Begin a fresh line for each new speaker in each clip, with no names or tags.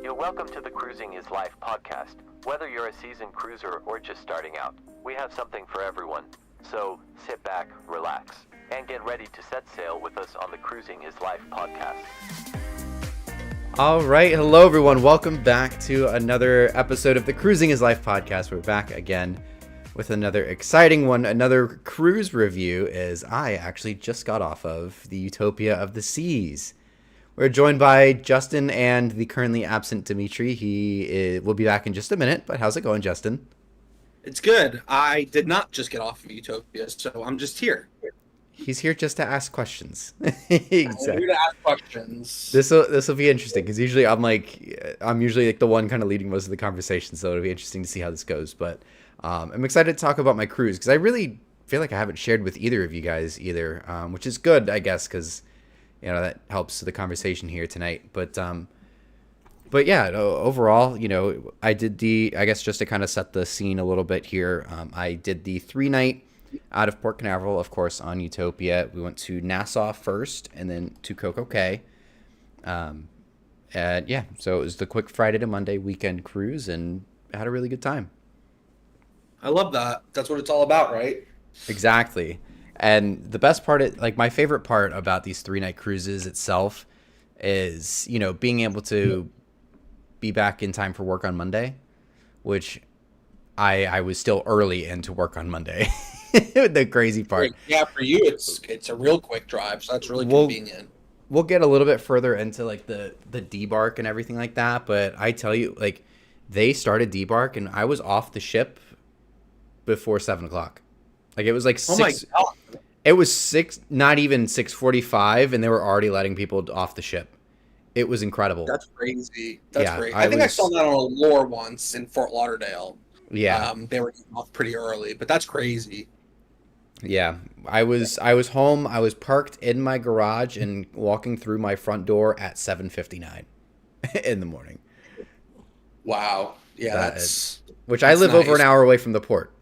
You're welcome to the Cruising is Life podcast. Whether you're a seasoned cruiser or just starting out, we have something for everyone. So sit back, relax, and get ready to set sail with us on the Cruising is Life podcast.
All right. Hello, everyone. Welcome back to another episode of the Cruising is Life podcast. We're back again with another exciting one, another cruise review, as I actually just got off of the Utopia of the Seas. We're joined by Justin and the currently absent Dimitri. He will be back in just a minute, but how's it going, Justin?
It's good. I did not just get off of Utopia, so I'm just here.
He's here just to ask questions.
Exactly. I'm here to ask questions.
This will be interesting because usually I'm usually the one kind of leading most of the conversation, so it'll be interesting to see how this goes. But I'm excited to talk about my cruise because I really feel like I haven't shared with either of you guys either, which is good, I guess, because that helps the conversation here tonight. But yeah, overall, I did I guess just to kind of set the scene a little bit here, I did the 3-night out of Port Canaveral, of course, on Utopia. We went to Nassau first and then to Coco Cay. And yeah, so it was the quick Friday to Monday weekend cruise and I had a really good time.
I love that. That's what it's all about, right?
Exactly. And the best part, my favorite part about these 3-night cruises itself is, being able to be back in time for work on Monday, which I was still early into work on Monday. The crazy part.
Yeah, for you, it's a real quick drive, so that's really convenient.
We'll get a little bit further into the debark and everything like that, but I tell you, they started debark and I was off the ship before 7 o'clock. It was like 6.
Oh my God.
It was 6, not even 6:45, and they were already letting people off the ship. It was incredible.
That's crazy. That's crazy.
I
think I saw that on a lure once in Fort Lauderdale.
Yeah.
They were off pretty early, but that's crazy.
Yeah. I was home. I was parked in my garage and walking through my front door at 7:59 in the morning.
Wow. Yeah,
which I live over an hour away from the port.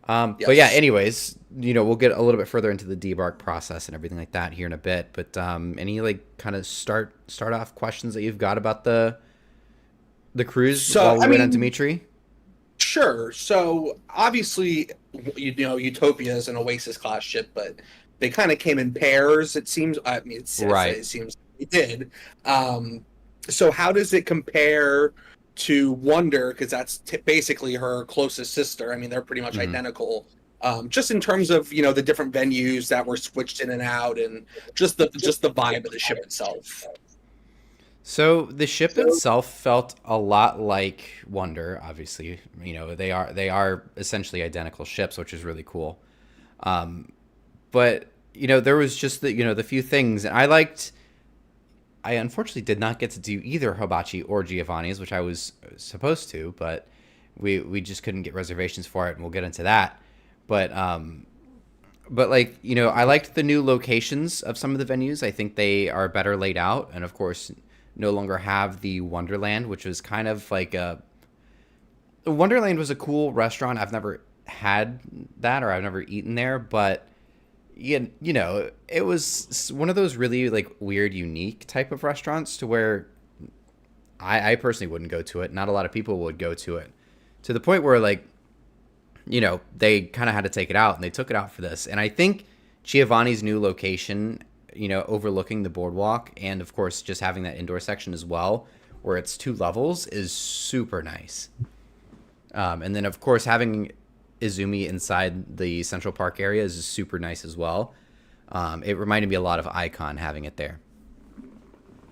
Yes.
But yeah, anyways, we'll get a little bit further into the debark process and everything like that here in a bit. But any kind of start off questions that you've got about the cruise while we wait on Dimitri?
Sure. So obviously, Utopia is an Oasis class ship, but they kind of came in pairs. It seems. I mean,
right.
It seems they did. So how does it compare to Wonder, because that's basically her closest sister? I mean, they're pretty much identical. Just in terms of the different venues that were switched in and out, and just the vibe of the ship itself.
So the ship itself felt a lot like Wonder. Obviously, they are essentially identical ships, which is really cool. But there was just the few things, and I liked. I unfortunately did not get to do either Hibachi or Giovanni's, which I was supposed to, but we just couldn't get reservations for it, and we'll get into that. But I liked the new locations of some of the venues. I think they are better laid out, and of course, no longer have the Wonderland, which was kind of Wonderland was a cool restaurant. I've never had that, or I've never eaten there, but it was one of those really weird, unique type of restaurants to where I personally wouldn't go to it. Not a lot of people would go to it, to the point where they kind of had to take it out, and they took it out for this. And I think Giovanni's new location, overlooking the boardwalk, and of course just having that indoor section as well, where it's 2 levels, is super nice. And then of course having Izumi inside the Central Park area is super nice as well. It reminded me a lot of Icon having it there.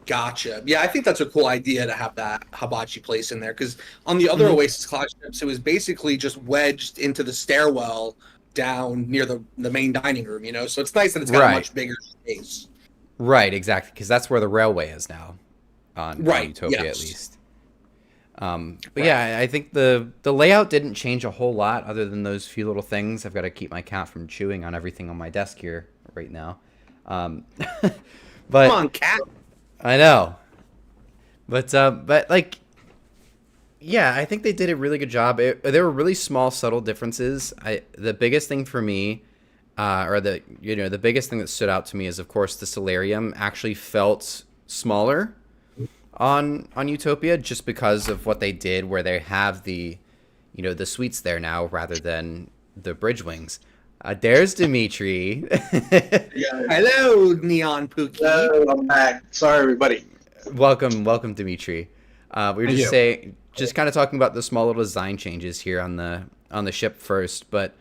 Gotcha. Yeah, I think that's a cool idea to have that hibachi place in there, because on the other Oasis class ships, it was basically just wedged into the stairwell down near the main dining room, so it's nice that it's got a much bigger space.
Right, exactly, because that's where the railway is now on Utopia, at least. But yeah, I think the layout didn't change a whole lot other than those few little things. I've got to keep my cat from chewing on everything on my desk here right now. But
come on, cat.
I know. But yeah, I think they did a really good job. There were really small, subtle differences. The biggest thing for me, the biggest thing that stood out to me is, of course, the solarium actually felt smaller on Utopia, just because of what they did, where they have the, the suites there now rather than the bridge wings. There's Dimitri.
Yeah. Hello, Neon Pookie.
Hello, I'm back. Sorry, everybody.
welcome, Dimitri. We were
Thank
just
you.
saying, just kind of talking about the small little design changes here on the ship first, but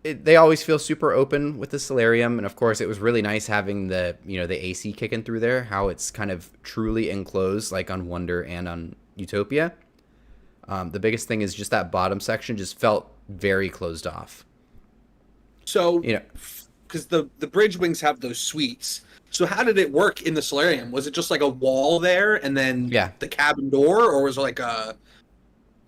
they always feel super open with the solarium, and of course, it was really nice having the the AC kicking through there. How it's kind of truly enclosed, like on Wonder and on Utopia. The biggest thing is just that bottom section just felt very closed off.
So, because the bridge wings have those suites. So how did it work in the solarium? Was it just like a wall there, and then the cabin door, or was it like a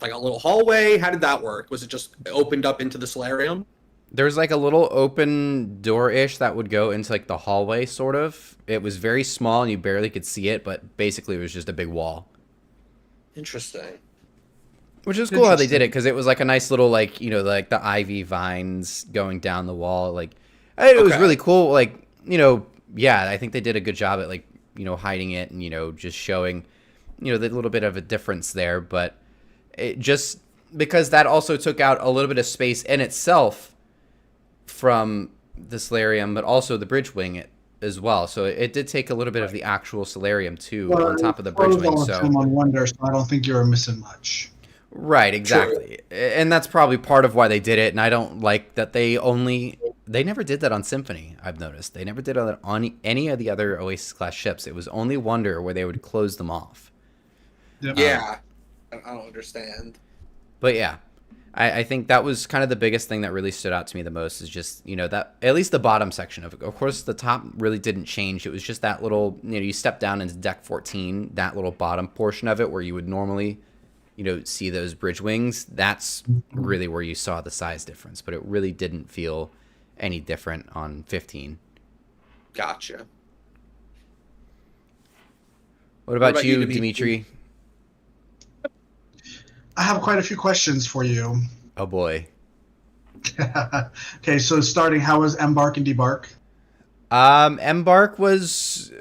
little hallway? How did that work? Was it just opened up into the solarium?
There's like a little open door-ish that would go into like the hallway, sort of. It was very small and you barely could see it, but basically it was just a big wall.
Interesting.
Which is cool how they did it, because it was like a nice little like like the ivy vines going down the wall. Like it was really cool. Like I think they did a good job at like hiding it and just showing the little bit of a difference there. But it just because that also took out a little bit of space in itself from the solarium, but also the bridge wing as well. So it did take a little bit of the actual solarium too on top of the bridge wing. So
on Wonder, so I don't think you were missing much.
Right, exactly. True. And that's probably part of why they did it. And I don't like that they never did that on Symphony, I've noticed. They never did that on any of the other Oasis-class ships. It was only Wonder where they would close them off.
Yep.
Yeah. I don't understand.
But yeah, I think that was kind of the biggest thing that really stood out to me the most is just, that at least the bottom section of it. Of course, the top really didn't change. It was just that little, you step down into deck 14, that little bottom portion of it where you would normally see those bridge wings. That's really where you saw the size difference, but it really didn't feel any different on 15.
Gotcha.
What about you, Dimitri?
I have quite a few questions for you.
Oh boy.
Okay, so starting, how was Embark and Debark?
Embark was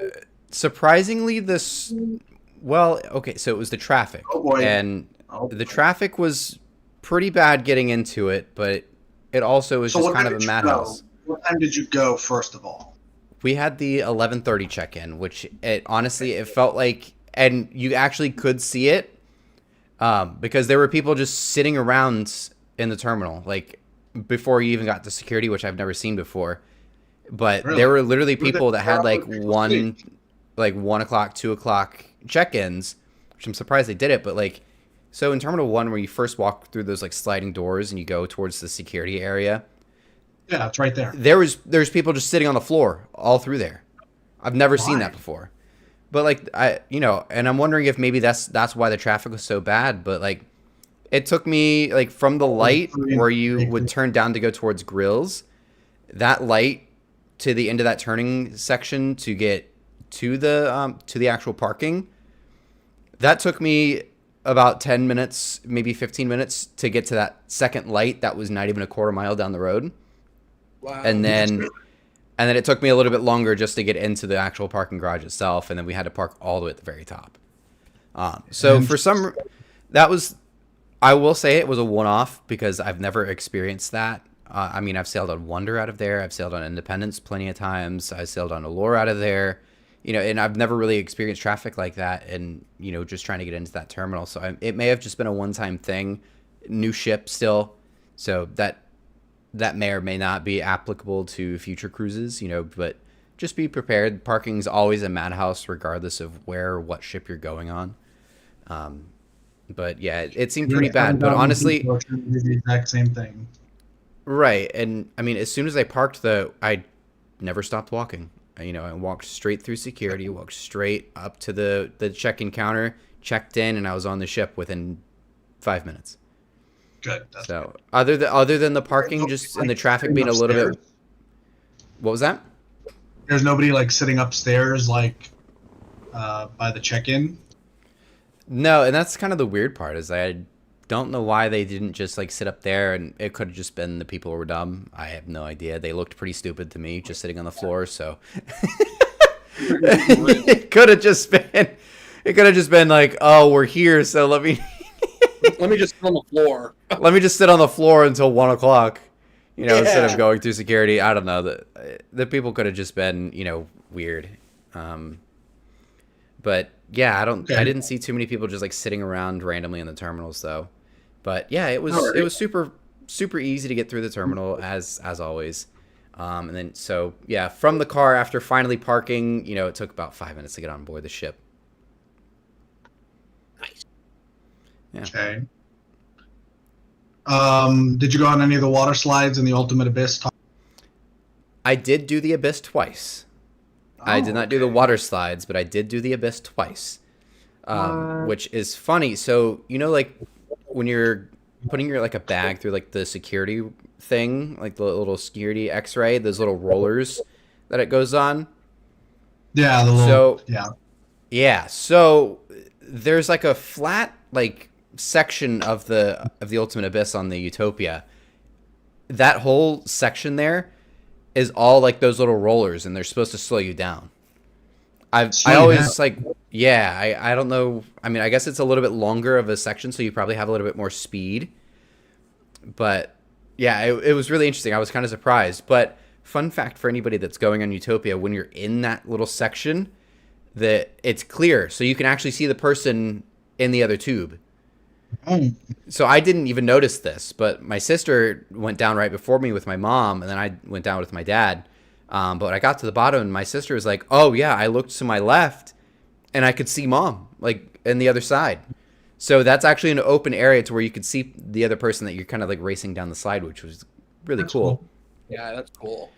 surprisingly well, okay, so it was the traffic.
Oh boy.
And the traffic was pretty bad getting into it, but it also was just kind of a madhouse.
What time did you go, first of all?
We had the 11:30 check-in, which honestly, it felt like, and you actually could see it, because there were people just sitting around in the terminal, like, before you even got to security, which I've never seen before. But
Really?
There were literally people that had like 1 o'clock, 2 o'clock check-ins, which I'm surprised they did it. But like, so in Terminal 1, where you first walk through those like sliding doors and you go towards the security area,
Yeah, it's right there.
there's people just sitting on the floor all through there. I've never seen that before. But like and I'm wondering if maybe that's why the traffic was so bad. But like, it took me like from the light where you would turn down to go towards grills, that light to the end of that turning section to get to the actual parking. That took me about 10 minutes, maybe 15 minutes to get to that second light that was not even a quarter mile down the road.
Wow.
And then it took me a little bit longer just to get into the actual parking garage itself, and then we had to park all the way at the very top. So for some, I will say it was a one-off because I've never experienced that. I mean, I've sailed on Wonder out of there. I've sailed on Independence plenty of times. I sailed on Allure out of there. And I've never really experienced traffic like that, and just trying to get into that terminal. So it may have just been a one-time thing, new ship still, so that may or may not be applicable to future cruises. But just be prepared. Parking's always a madhouse, regardless of where or what ship you're going on. But yeah, it seemed pretty bad. But honestly,
the exact same thing.
Right, and I mean, as soon as I parked, I never stopped walking. I walked straight through security, walked straight up to the check-in counter, checked in, and I was on the ship within 5 minutes.
Good.
So other than the parking, just and the traffic being a little bit. What was that?
There's nobody like sitting upstairs, like by the check-in.
No, and that's kind of the weird part is I don't know why they didn't just like sit up there, and it could have just been the people who were dumb. I have no idea. They looked pretty stupid to me, just sitting on the floor. So, It could have just been like, oh, we're here, so let me
just sit on the floor.
let me just sit on the floor until 1 o'clock. Instead of
Yeah.
going through security. I don't know. The people could have just been, weird. But yeah, I didn't see too many people just like sitting around randomly in the terminals though. But yeah, it was super super easy to get through the terminal as always. And then so yeah, from the car after finally parking, it took about 5 minutes to get on board the ship.
Nice.
Yeah.
Okay. Did you go on any of the water slides in the Ultimate Abyss?
I did do the Abyss twice. I did not do the water slides, but I did do the Abyss twice, which is funny. So like when you're putting your like a bag through like the security thing, like the little security X-ray, those little rollers that it goes on.
Yeah.
Yeah. So there's like a flat like section of the Ultimate Abyss on the Utopia. That whole section there is all like those little rollers, and they're supposed to slow you down. I always like, yeah, I don't know. I mean, I guess it's a little bit longer of a section, so you probably have a little bit more speed. But yeah, it was really interesting. I was kind of surprised. But fun fact for anybody that's going on Utopia, when you're in that little section, that it's clear, so you can actually see the person in the other tube. So I didn't even notice this, but my sister went down right before me with my mom, and then I went down with my dad. But when I got to the bottom, and my sister was like, "Oh yeah," I looked to my left, and I could see mom like in the other side. So that's actually an open area to where you could see the other person that you're kind of like racing down the slide, which was really cool.
Yeah, that's cool.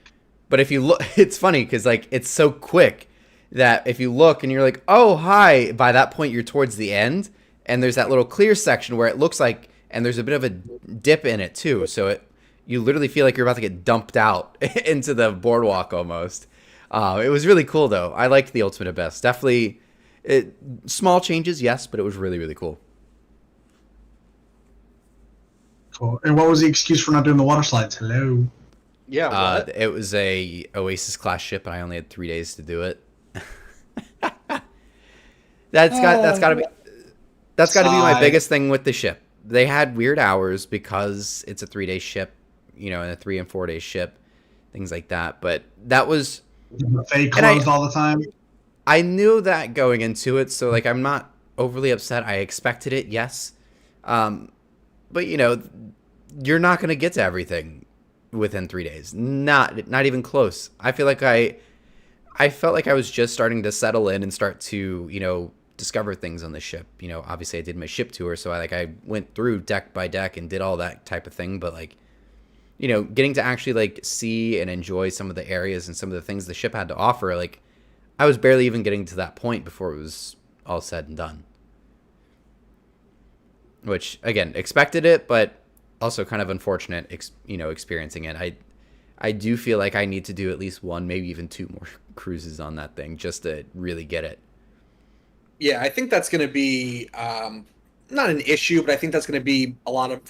But if you look, it's funny because like it's so quick that if you look and you're like, "Oh hi," by that point you're towards the end. And there's that little clear section where it looks like, and there's a bit of a dip in it too. So you literally feel like you're about to get dumped out into the boardwalk almost. It was really cool though. I liked the Ultimate Abyss. Definitely small changes, yes, but it was really, really cool.
Cool. And what was the excuse for not doing the water slides? Hello.
Yeah.
It was a Oasis class ship, and I only had 3 days to do it. That's got to be my biggest thing with the ship. They had weird hours because it's a 3-day ship, and a 3 and 4 day ship, things like that. But that was
buffet closed all the time.
I knew that going into it, so like I'm not overly upset. I expected it, yes, but you're not going to get to everything within 3 days. Not even close. I feel like I felt like I was just starting to settle in and start to discover things on the ship. Obviously I did my ship tour, so I went through deck by deck and did all that type of thing, but like getting to actually like see and enjoy some of the areas and some of the things the ship had to offer, like I was barely even getting to that point before it was all said and done, which again, expected it, but also kind of unfortunate experiencing it. I do feel like I need to do at least one, maybe even 2 more cruises on that thing just to really get it.
Yeah, I think that's going to be not an issue, but I think that's going to be a lot of,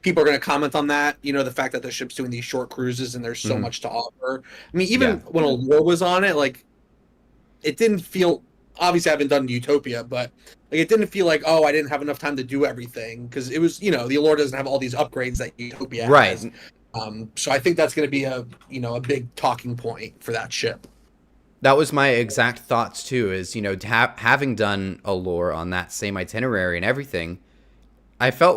people are going to comment on that, the fact that the ship's doing these short cruises and there's so much to offer. I mean, even when Allure was on it, like, it didn't feel, obviously I haven't done Utopia, but like it didn't feel like, oh, I didn't have enough time to do everything, because it was, the Allure doesn't have all these upgrades that Utopia has. So I think that's going to be a big talking point for that ship.
That was my exact thoughts too, is, having done Allure on that same itinerary and everything, I felt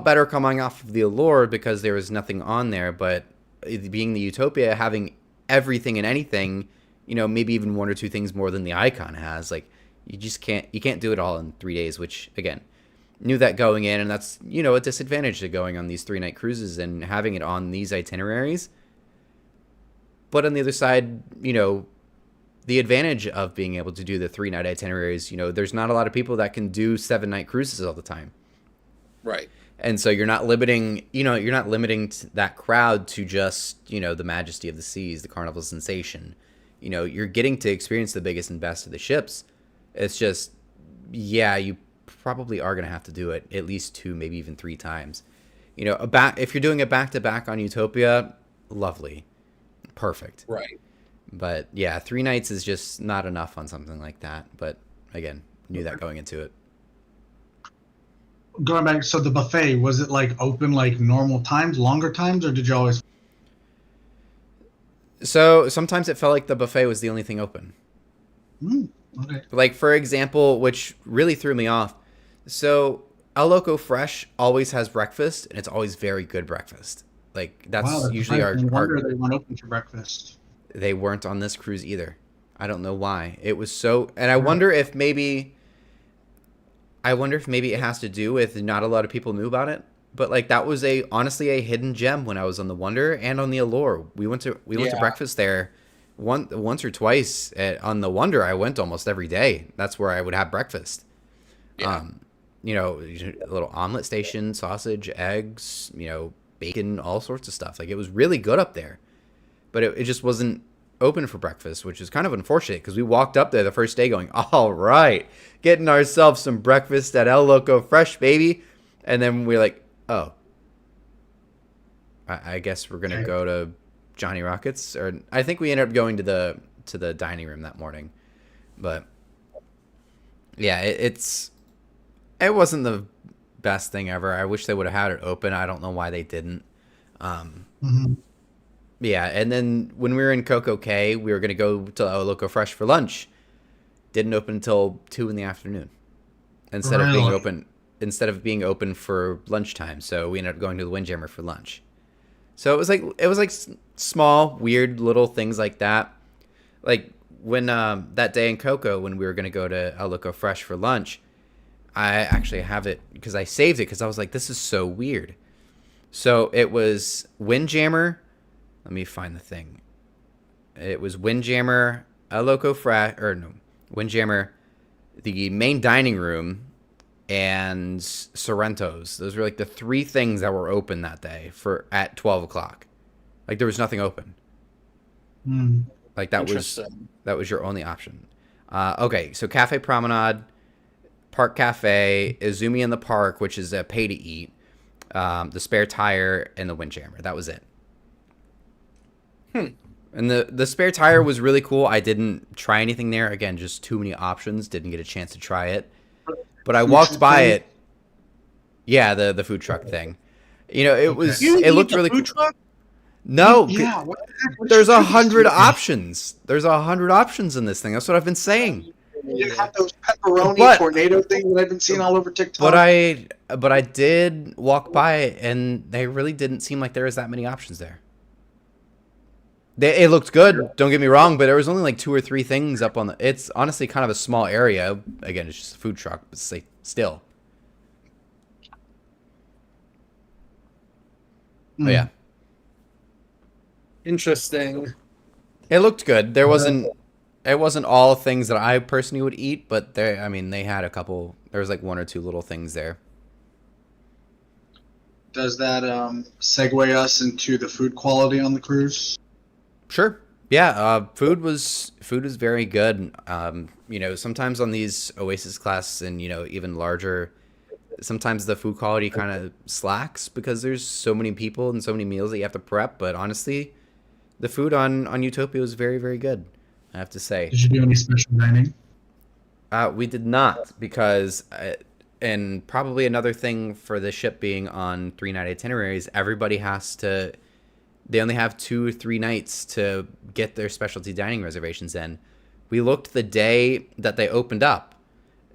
better coming off of the Allure because there was nothing on there, but being the Utopia, having everything and anything, maybe even 1 or 2 things more than the Icon has, like you can't do it all in 3 days, which again, knew that going in, and that's, a disadvantage to going on these 3-night cruises and having it on these itineraries. But on the other side, the advantage of being able to do the 3-night itineraries, there's not a lot of people that can do 7-night cruises all the time.
Right.
And so you're not limiting that crowd to just, the majesty of the seas, the carnival sensation. You're getting to experience the biggest and best of the ships. It's just, you probably are going to have to do it at least 2, maybe even 3 times. If you're doing it back to back on Utopia, lovely. Perfect.
Right.
But yeah, 3 nights is just not enough on something like that. But again, knew that going into it.
Going back, so the buffet, was it like open like normal times, longer times, or did you always?
So sometimes it felt like the buffet was the only thing open.
Okay.
Like, for example, which really threw me off. So El Loco Fresh always has breakfast, and it's always very good breakfast. Like, that's
Wow,
usually
nice. No wonder
our...
they weren't open for breakfast.
They weren't on this cruise either. I don't know why. It was so... And I wonder if maybe... it has to do with not a lot of people knew about it. But, like, that was honestly a hidden gem when I was on the Wonder and on the Allure. We went to breakfast there once or twice. On the Wonder, I went almost every day. That's where I would have breakfast.
Yeah.
You know, a little omelet station, sausage, eggs, you know, bacon, all sorts of stuff. Like, it was really good up there. But it just wasn't open for breakfast, which is kind of unfortunate because we walked up there the first day going, all right, getting ourselves some breakfast at El Loco Fresh, baby. And then we're like, oh, I guess we're going to go to Johnny Rockets. Or I think we ended up going to the dining room that morning. But yeah, it wasn't the best thing ever. I wish they would have had it open. I don't know why they didn't. Yeah, and then when we were in Coco Cay, we were going to go to El Loco Fresh for lunch. Didn't open until 2 in the afternoon. Instead of being open for lunchtime. So we ended up going to the Windjammer for lunch. So it was like small, weird little things like that. Like when that day in Coco, when we were going to go to El Loco Fresh for lunch, I actually have it because I saved it because I was like, this is so weird. So it was Windjammer. Let me find the thing. It was Windjammer, El Loco Fresh, or no, Windjammer, the main dining room, and Sorrento's. Those were like the 3 things that were open that day at 12 o'clock. Like there was nothing open. Like that was your only option. Okay, so Cafe Promenade, Park Cafe, Izumi in the Park, which is a pay to eat, the Spare Tire, and the Windjammer. That was it. And the Spare Tire was really cool. I didn't try anything there. Again, just too many options. Didn't get a chance to try it. But I walked by it. Yeah, the food truck thing. You know, it looked really cool. Truck? No.
Yeah.
There's 100 options. There's 100 options in this thing. That's what I've been saying.
You have those pepperoni tornado things that I've been seeing all over TikTok.
But I did walk by it, and they really didn't seem like there was that many options there. It looked good, don't get me wrong, but there was only like 2 or 3 things up on it's honestly kind of a small area. Again, it's just a food truck, but still. Oh, yeah.
Interesting.
It looked good. It wasn't all things that I personally would eat, but they had a couple. There was like 1 or 2 little things there.
Does that segue us into the food quality on the cruise?
Sure. Yeah. Food was very good. You know, sometimes on these Oasis class and, you know, even larger, sometimes the food quality kind of slacks because there's so many people and so many meals that you have to prep. But honestly, the food on Utopia was very, very good, I have to say.
Did you do any special dining?
We did not because, and probably another thing for the ship being on 3-night itineraries, they only have 2 or 3 nights to get their specialty dining reservations in. We looked the day that they opened up,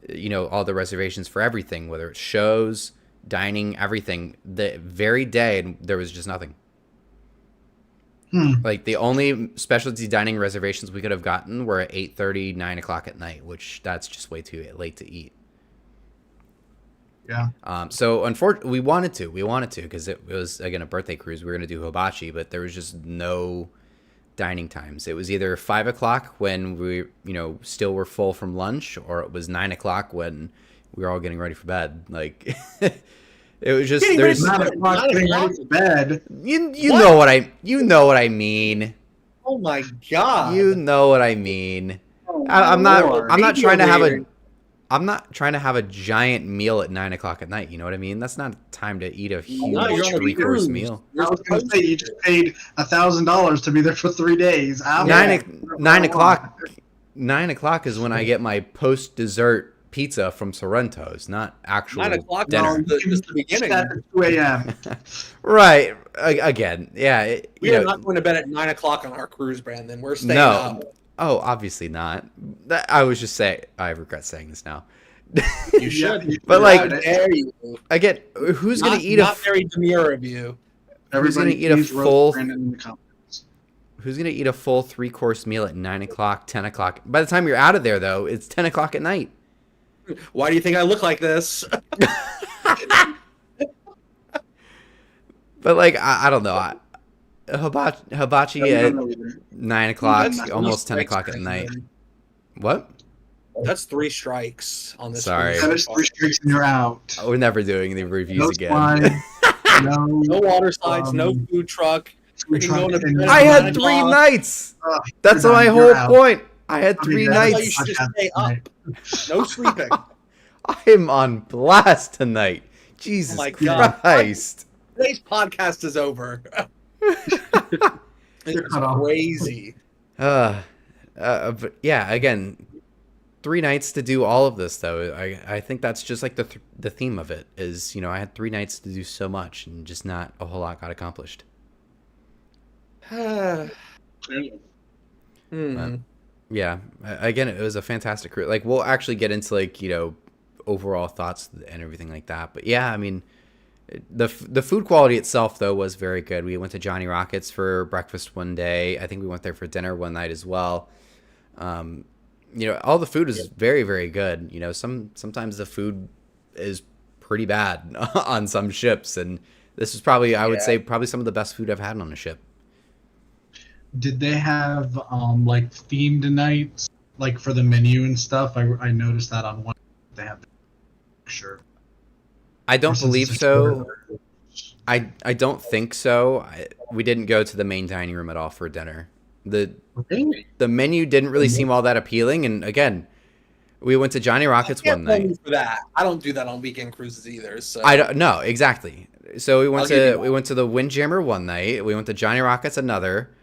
you know, all the reservations for everything, whether it's shows, dining, everything. The very day, there was just nothing. Like, the only specialty dining reservations we could have gotten were at 8:30, 9 o'clock at night, which that's just way too late to eat.
Yeah.
So unfortunately, we wanted to because it was, again, a birthday cruise. We were going to do hibachi, but there was just no dining times. It was either 5 o'clock when we, you know, still were full from lunch, or it was 9 o'clock when we were all getting ready for bed. Like, it was just there's
9 o'clock getting ready for bed.
You know what I mean.
Oh my god.
You know what I mean.
Oh,
I'm not trying to have a I'm not trying to have a giant meal at 9 o'clock at night. You know what I mean? That's not time to eat a huge
No, you're on a
3-course
cruise.
meal.
I was going to say you just paid $1,000 to be there for 3 days. I'm
Yeah.
9 o'clock. 9 o'clock is when I get my post dessert pizza from Sorrento's, not actual
9 o'clock
dinner.
on the beginning.
At 2 a.m.
Right. Again, yeah.
We are not going to bed at 9 o'clock on our cruise, Brandon. We're staying
No.
up.
Oh, obviously not. I was just saying. I regret saying this now.
You should.
But,
How
like,
dare you?
again, who's gonna eat
not very demure of you.
Who's gonna
Everybody
eat a
please roast
full?
Brandon in the comments.
Who's gonna eat a full 3-course meal at 9 o'clock, 10 o'clock? By the time you're out of there, though, it's 10 o'clock at night.
Why do you think I look like this?
But like, I don't know. Hibachi at 9 o'clock,
That's
almost 10
three
o'clock at
strikes,
night.
man.
What?
That's 3 strikes on this.
Sorry.
cruise
That
so
is
far.
3 strikes and you're out.
We're never doing the reviews
No
again.
slide, no,
No water slides, no
Um,
food truck.
food
freaking
truck,
going to
and
bed.
I
Nine
had 3
o'clock.
nights. That's
you're
my
done,
whole
you're out.
point. I had
I mean,
3
that's
That's why
nights.
you should just
Podcast
stay up.
tonight.
No sleeping.
I'm on blast tonight. Jesus
my God.
Christ.
Today's podcast is over.
You're
It's
cut off.
crazy.
But yeah, again, 3 nights to do all of this, though. I think that's just like the theme of it is, I had 3 nights to do so much and just not a whole lot got accomplished.
Clearly.
Yeah, again, it was a fantastic cruise. Like, we'll actually get into like, overall thoughts and everything like that. But yeah, I mean, the food quality itself, though, was very good. We went to Johnny Rockets for breakfast one day. I think we went there for dinner one night as well. All the food is very, very good. Sometimes the food is pretty bad on some ships, and this is probably, I would say, probably some of the best food I've had on a ship.
Did they have like themed nights, like for the menu and stuff? I noticed that on one. They have the picture.
I don't
Versus
believe
the
so.
Twitter.
I don't think so. We didn't go to the main dining room at all for dinner. The menu didn't really seem all that appealing, and again, we went to Johnny Rockets one
blame
night.
you for that. I don't do that on weekend cruises either. So
I don't know exactly. So we went
I'll give you
to the Windjammer one night. We went to Johnny Rockets another.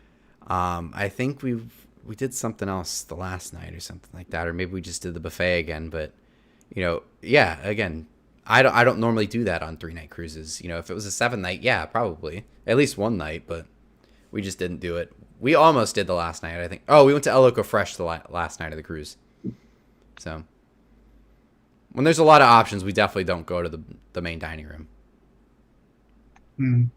I think we did something else the last night or something like that, or maybe we just did the buffet again. But yeah, again, I don't normally do that on 3-night cruises. If it was a 7-night, yeah, probably at least one night, but we just didn't do it. We almost did the last night, I think. Oh, we went to El Loco Fresh the last night of the cruise. So when there's a lot of options, we definitely don't go to the main dining room.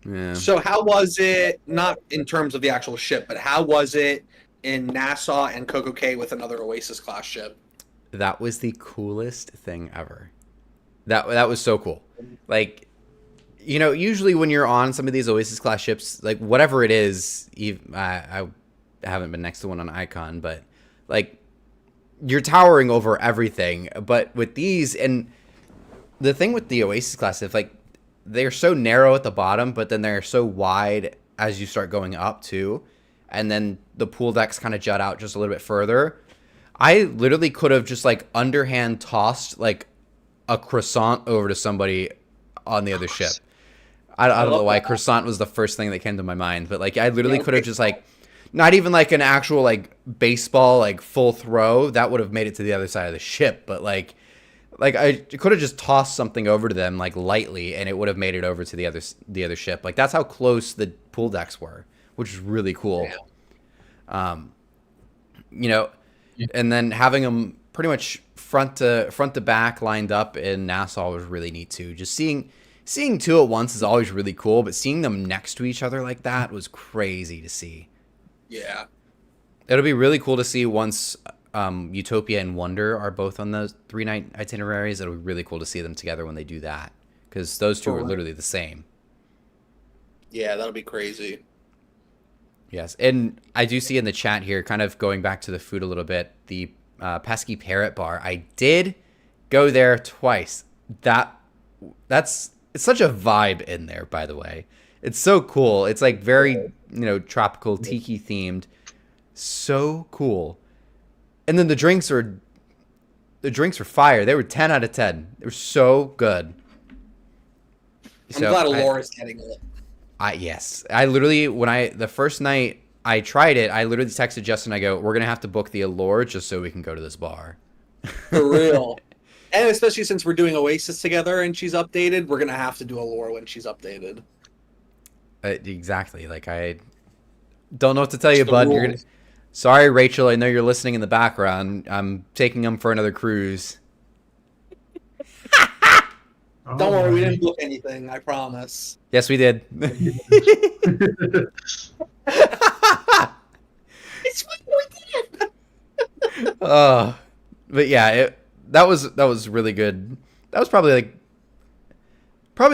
Yeah.
So how was it, not in terms of the actual ship, but how was it in Nassau and Coco Cay with another Oasis class ship?
That was the coolest thing ever. That was so cool. Like, usually when you're on some of these Oasis class ships, like whatever it is, I haven't been next to one on Icon, but like you're towering over everything. But with these, and the thing with the Oasis class is like they're so narrow at the bottom, but then they're so wide as you start going up too, and then the pool decks kind of jut out just a little bit further. I literally could have just like underhand tossed like a croissant over to somebody on the other ship. I don't know why croissant was the first thing that came to my mind, but like I literally could have just like, not even like an actual like baseball like full throw that would have made it to the other side of the ship, but like I could have just tossed something over to them like lightly and it would have made it over to the other ship. Like that's how close the pool decks were, which is really cool. Yeah. And then having them pretty much front to back lined up in Nassau was really neat too. Just seeing two at once is always really cool, but seeing them next to each other like that was crazy to see.
Yeah.
It'll be really cool to see once Utopia and Wonder are both on those 3-night itineraries. It'll be really cool to see them together when they do that, because those two are literally the same.
Yeah, that'll be crazy.
Yes, and I do see in the chat here, kind of going back to the food a little bit, the Pesky Parrot bar. I did go there twice. It's such a vibe in there, by the way. It's so cool. It's like very, tropical, tiki themed. So cool. And then the drinks were fire. They were 10 out of 10. They were so good.
I'm glad Alora's getting it.
Yes. I literally, the first night I tried it, I literally texted Justin, I go, we're going to have to book the Allure just so we can go to this bar.
For real. And especially since we're doing Oasis together and she's updated, we're going to have to do Allure when she's updated.
Exactly. Like, I don't know what to tell you, bud. Sorry, Rachel. I know you're listening in the background. I'm taking them for another cruise.
Don't worry, we didn't book anything. I promise.
Yes, we did.
It's what we did.
But yeah, that was really good. That was probably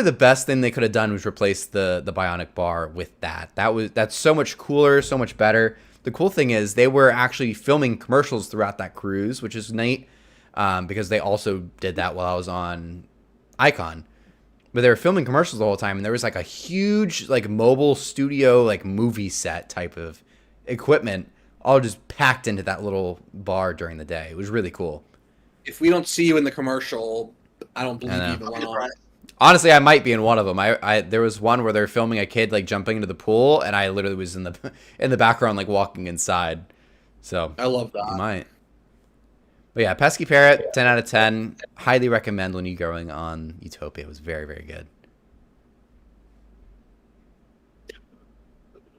the best thing they could have done was replace the Bionic bar with that. That's so much cooler, so much better. The cool thing is they were actually filming commercials throughout that cruise, which is neat, because they also did that while I was on Icon. But they were filming commercials the whole time, and there was like a huge like mobile studio like movie set type of equipment all just packed into that little bar during the day. It was really cool.
If we don't see you in the commercial, I don't believe you even went on.
Honestly, I might be in one of them. There was one where they're filming a kid like jumping into the pool, and I literally was in the background like walking inside. So
I love that.
You might. But yeah, Pesky Parrot, 10 out of 10. Highly recommend when you're going on Utopia. It was very, very good.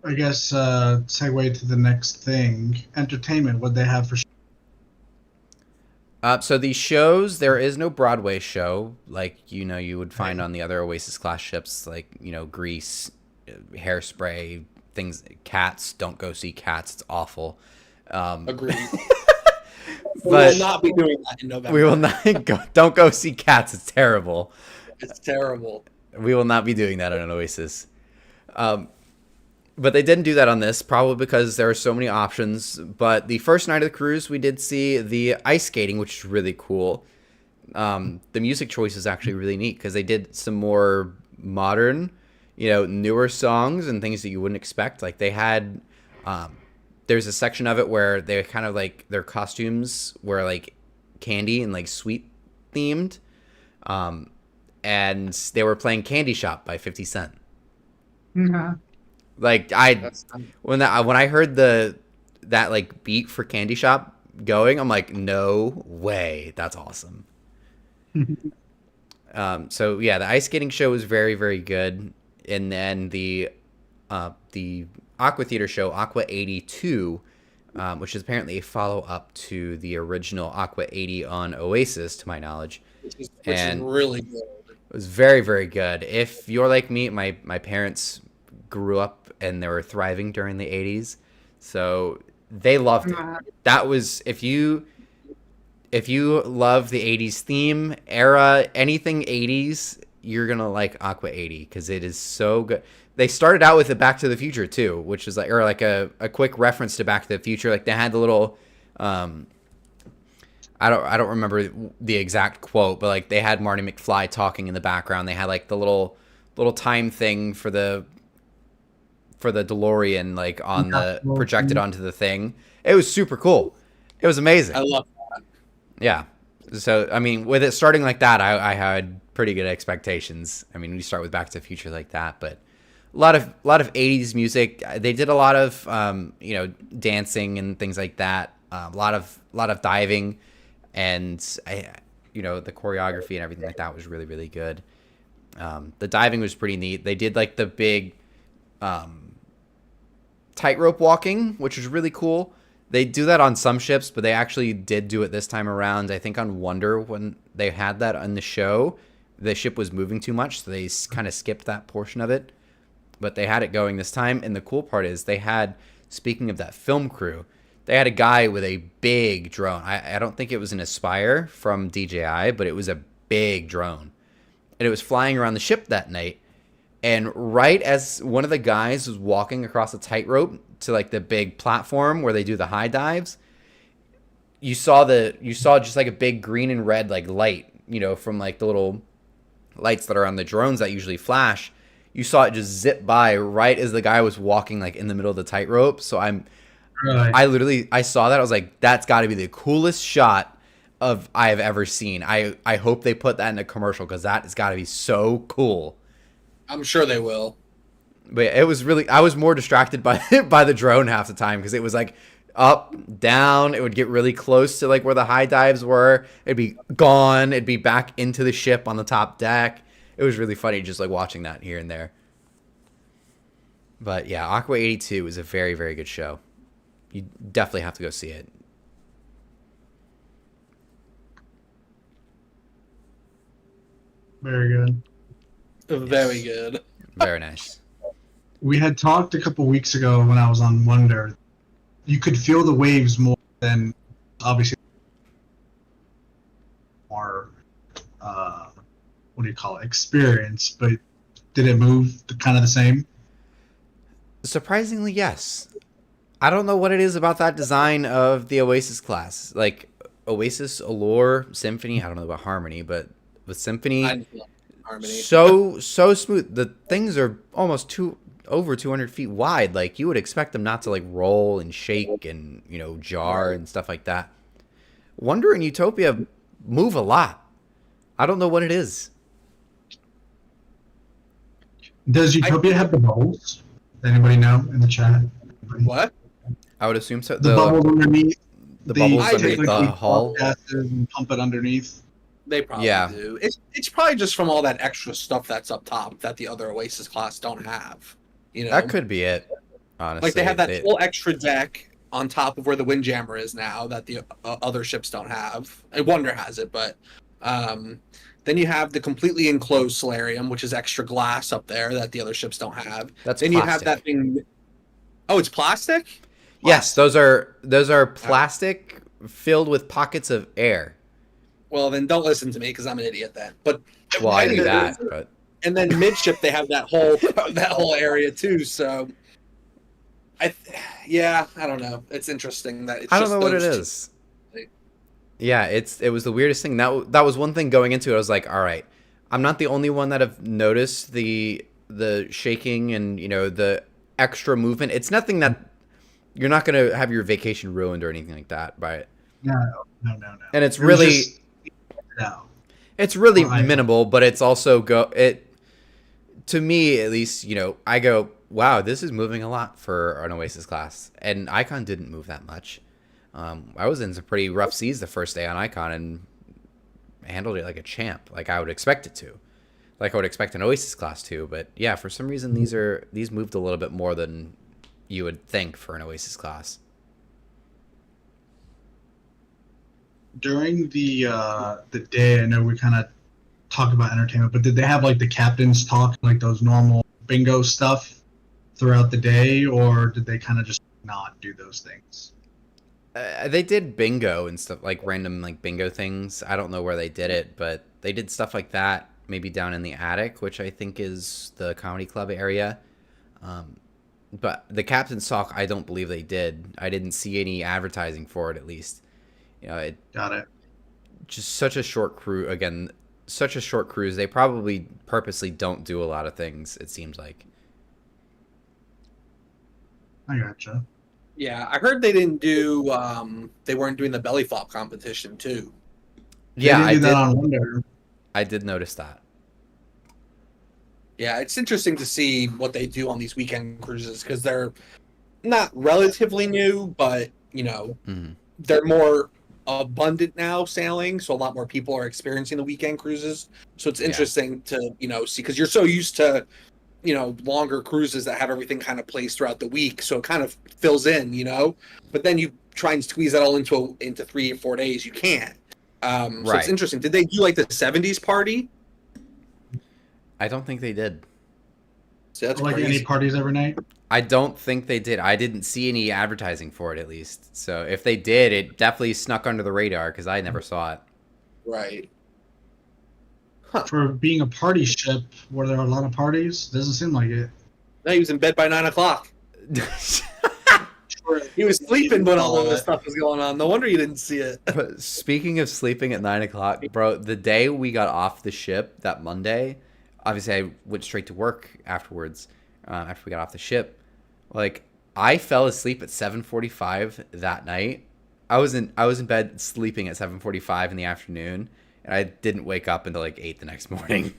I guess segue to the next thing. Entertainment, what they have for
So these shows, there is no Broadway show like you would find on the other Oasis class ships, like Grease, Hairspray, things. Cats, don't go see Cats. It's awful.
Agreed.
We
will not be doing that in November.
We will not go. Don't go see Cats. It's terrible.
It's terrible.
We will not be doing that on an Oasis. But they didn't do that on this, probably because there are so many options. But the first night of the cruise, we did see the ice skating, which is really cool. The music choice is actually really neat because they did some more modern, newer songs and things that you wouldn't expect. Like they had, there's a section of it where they kind of like their costumes were like candy and like sweet themed. And they were playing Candy Shop by 50 Cent.
Mm-hmm.
Like when I heard that like beat for Candy Shop going, I'm like, no way, that's awesome. So yeah, the ice skating show was very, very good, and then the Aqua Theater show, Aqua 82, which is apparently a follow up to the original Aqua 80 on Oasis, to my knowledge,
which is really good.
It was very, very good. If you're like me, my parents grew up and they were thriving during the 80s, so they loved it. That was if you love the 80s theme era, anything 80s, you're gonna like Aqua 80 because it is so good. They started out with a Back to the Future too, which is like a quick reference to Back to the Future. Like they had the little I don't remember the exact quote, but like they had Marty McFly talking in the background. They had like the little time thing for the DeLorean, like on the projected onto the thing. It was super cool. It was amazing.
I love that.
Yeah. So I mean, with it starting like that, I had pretty good expectations. I mean, we start with Back to the Future like that, but a lot of 80s music. They did a lot of dancing and things like that. A lot of diving, and the choreography and everything like that was really, really good. The diving was pretty neat. They did like the big tightrope walking, which was really cool. They do that on some ships, but they actually did do it this time around. I think on Wonder, when they had that on the show, the ship was moving too much, so they kind of skipped that portion of it. But they had it going this time, and the cool part is they had, speaking of that film crew, they had a guy with a big drone. I don't think it was an Aspire from DJI, but it was a big drone. And it was flying around the ship that night. And right as one of the guys was walking across a tightrope to like the big platform where they do the high dives, you saw just like a big green and red like light, from like the little lights that are on the drones that usually flash. You saw it just zip by right as the guy was walking like in the middle of the tightrope. So
Really?
I saw that. I was like, that's got to be the coolest shot I have ever seen. I hope they put that in a commercial because that has got to be so cool.
I'm sure they will.
But it was really, I was more distracted by by the drone half the time because it was like up, down. It would get really close to like where the high dives were. It'd be gone. It'd be back into the ship on the top deck. It was really funny just like watching that here and there. But yeah, Aqua 82 is a very, very good show. You definitely have to go see it.
Very good.
Very good.
Very nice.
We had talked a couple weeks ago when I was on Wonder. You could feel the waves more than obviously more. What do you call it? Experience, but did it move kind of the same?
Surprisingly, yes. I don't know what it is about that design of the Oasis class. Like Oasis, Allure, Symphony. I don't know about Harmony, but with Symphony,
I love Harmony.
so smooth. The things are almost over 200 feet wide. Like you would expect them not to like roll and shake and jar and stuff like that. Wonder and Utopia move a lot. I don't know what it is.
Does Utopia have the bubbles? Does anybody know in the chat?
What?
I would assume so.
The bubbles underneath.
The bubbles underneath the
technically
hull.
pump gases and pump it underneath.
They probably do. It's probably just from all that extra stuff that's up top that the other Oasis class don't have.
That could be it. Honestly,
like they have that whole extra deck on top of where the Windjammer is now that the other ships don't have. Wonder has it, but then you have the completely enclosed solarium, which is extra glass up there that the other ships don't have.
That's
then
plastic.
You have that thing. Oh, it's plastic?
Yes, those are plastic filled with pockets of air.
Well, then don't listen to me because I'm an idiot then. But
well, I knew that. But
and then midship they have that whole area too. So I don't know. It's interesting that it's
I don't know what it is. Yeah, it was the weirdest thing. That was one thing going into it. I was like, all right, I'm not the only one that have noticed the shaking and the extra movement. It's nothing that you're not going to have your vacation ruined or anything like that by it.
No.
And it's really
no.
It's really minimal, but it's also to me at least, I go, wow, this is moving a lot for an Oasis class. And Icon didn't move that much. I was in some pretty rough seas the first day on Icon and handled it like a champ, like I would expect it to. Like I would expect an Oasis class to, but yeah, for some reason these moved a little bit more than you would think for an Oasis class.
During the day, I know we kind of talk about entertainment, but did they have like the captains talk, like those normal bingo stuff throughout the day, or did they kind of just not do those things?
They did bingo and stuff, like random like bingo things. I don't know where they did it, but they did stuff like that, maybe down in the attic, which I think is the comedy club area. But the captain's talk, I don't believe they did. I didn't see any advertising for it, at least.
Got it.
Just such a short crew. Again, such a short cruise. They probably purposely don't do a lot of things, it seems like.
I gotcha.
Yeah, I heard they didn't do. They weren't doing the belly flop competition too.
Yeah,
I did. That on Wonder.
I did notice that.
Yeah, it's interesting to see what they do on these weekend cruises because they're not relatively new, but they're more abundant now sailing, so a lot more people are experiencing the weekend cruises. So it's interesting to see because you're so used to longer cruises that have everything kind of placed throughout the week, so it kind of fills in, but then you try and squeeze that all into 3 or 4 days, you can't. So it's interesting. Did they do like the 70s party?
I don't think they did.
So that's
like
crazy.
any parties every night?
I don't think they did. I didn't see any advertising for it, at least. So if they did, it definitely snuck under the radar because I never saw it.
Right.
For being a party ship, were there a lot of parties? Doesn't seem like it.
No, he was in bed by 9 o'clock. He was sleeping when all of this stuff was going on. No wonder you didn't see it.
But speaking of sleeping at 9 o'clock, bro, the day we got off the ship, that Monday, obviously I went straight to work afterwards, after we got off the ship. Like, I fell asleep at 7:45 that night. I was in bed sleeping at 7:45 in the afternoon, and I didn't wake up until like 8 the next morning.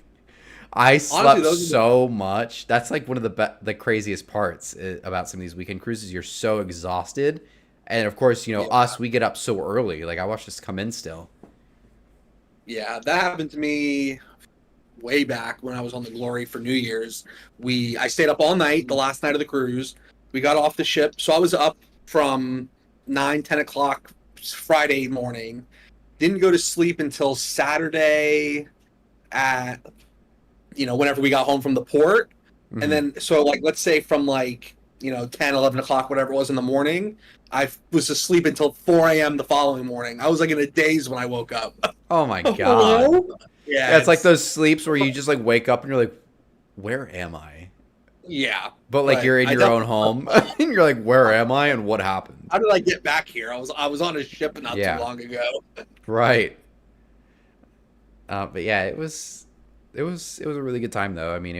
I slept so much. That's like one of the craziest parts about some of these weekend cruises. You're so exhausted, and of course, us, we get up so early. Like I watched this come in still.
Yeah, that happened to me way back when I was on the Glory for New Year's. I stayed up all night the last night of the cruise. We got off the ship, so I was up from 9, 10 o'clock Friday morning. Didn't go to sleep until Saturday at whenever we got home from the port.
Mm-hmm.
And then so like let's say from 10, 11 o'clock, whatever it was in the morning, I was asleep until 4 a.m. the following morning. I was like in a daze when I woke up.
Oh my god.
Yeah,
it's like those sleeps where you just like wake up and you're like, where am I?
Yeah.
But like you're in your own home and you're like, where am I and what happened?
How did I get back here? I was on a ship not too long ago.
Right. But yeah, it was a really good time though. I mean,